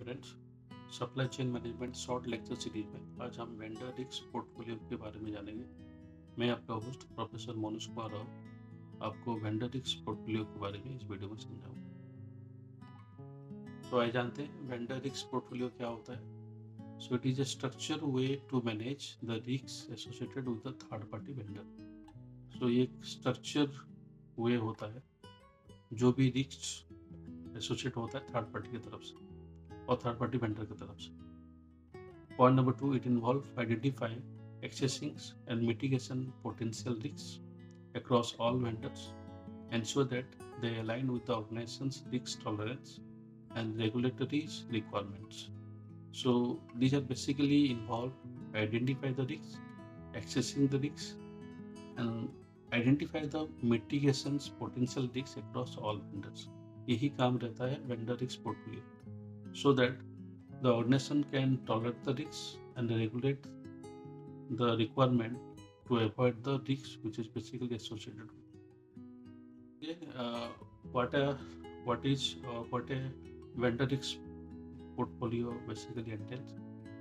Friends, supply chain management short lecture series में आज हम वेंडर रिस्क पोर्टफोलियो के बारे में जानेंगे। मैं आपका होस्ट प्रोफेसर मोनुष कुमार राव आपको वेंडर रिस्क पोर्टफोलियो के बारे में इस वीडियो में समझाऊंगा। तो आइए जानते हैं वेंडर रिस्क पोर्टफोलियो क्या होता है। So it is a structure way to manage the risk associated with the third party vendor. So ये एक स्ट्रक्चर वे होता है जो भी रिस्क एसोसिएट होता है थर्ड पार्टी की तरफ से और थर्ड पार्टी वेंडर की तरफ से। Point number 2, it involves identifying, assessing and mitigation potential risks across all vendors, ensure that they align with the organization's risk tolerance and regulatory requirements. So these are basically involved identify the risks, assessing the risks, and identify the mitigations potential risks across all vendors. यही काम रहता है vendor risk portfolio, so that the organization can tolerate the risks and regulate the requirement to avoid the risks which is basically associated with. What a vendor risk portfolio basically entails.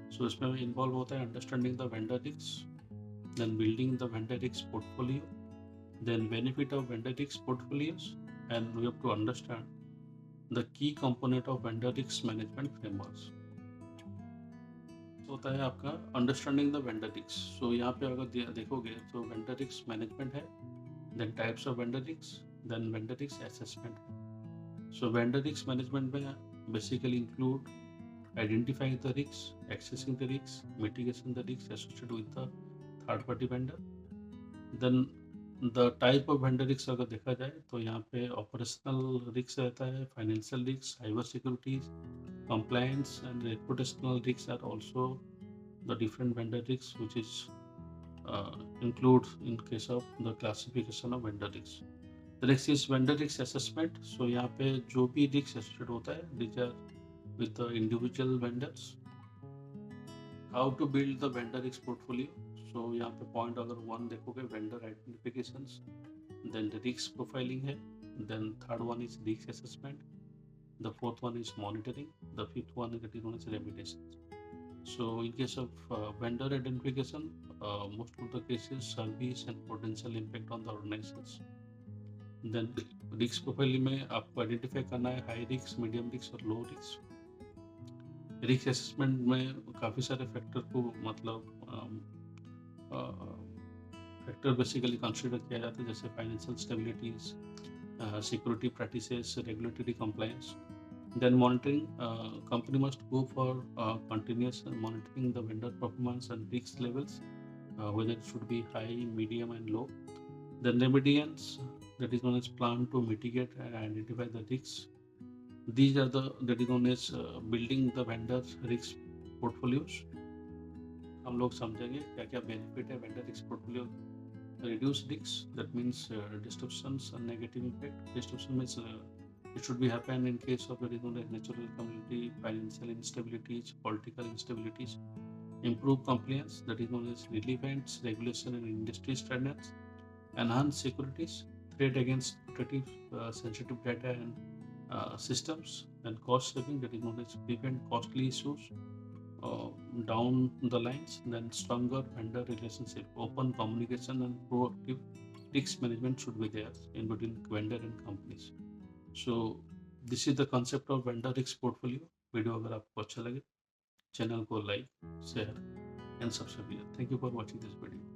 So इसमें involve होता है understanding the vendor risks, then building the vendor risk portfolio, then benefit of vendor risk portfolios, and we have to understand the key component of vendor risk management frameworks. होता है आपका understanding the vendor risk. So यहाँ पे अगर देखोगे तो vendor risk management है, then types of vendor risk, then vendor risk assessment है। सो वेंडर रिस्क मैनेजमेंट में basically include identifying the risk, accessing the risk, mitigation the risk associated with the third party vendor. Then the type of vendor risk अगर देखा जाए तो यहाँ पे operational risk रहता है, financial risk, cyber securities, compliance and reputational risks are also the different vendor risks which is include in case of the classification of vendor risks. The next is vendor risk assessment. So यहाँ पे जो भी risk associated होता है these are with the individual vendors. How to build the vendor risk portfolio. So यहाँ पे point अगर 1 देखोगे vendor identifications, then the risk profiling है, then third one is risk assessment, the fourth one is monitoring, the fifth one is that is known as remediation. So in case of vendor identification, most of the cases service and potential impact on the organizations. Then risk profile में आपको identify करना है high risk, medium risk और low risk. Risk assessment में काफ़ी सारे factor को मतलब फैक्टर बेसिकली कंसिडर किया जाता है, जैसे financial stabilities, security practices, regulatory compliance. Then monitoring, company must go for continuous monitoring the vendor performance and risk levels, whether it should be high, medium and low. Then remediants, that is known as plan to mitigate and identify the risks. These are the that is known as building the vendor risk portfolios. हम लोग समझेंगे क्या क्या benefit है vendor risk portfolio. Reduce risk, that means disruptions and negative impact. Disruption means it should be happen in case of very natural calamity, financial instabilities, political instabilities. Improve compliance, that is known as relevance, regulation and industry standards. Enhance securities, threat against sensitive data and systems. And cost saving, that is known as prevent costly issues down the lines. Then stronger vendor relationship, open communication and proactive risk management should be there in between vendor and companies. So this is the concept of vendor risk portfolio. Video अगर आपको अच्छा लगे channel को like, share and subscribe कीजिए। Thank you for watching this video.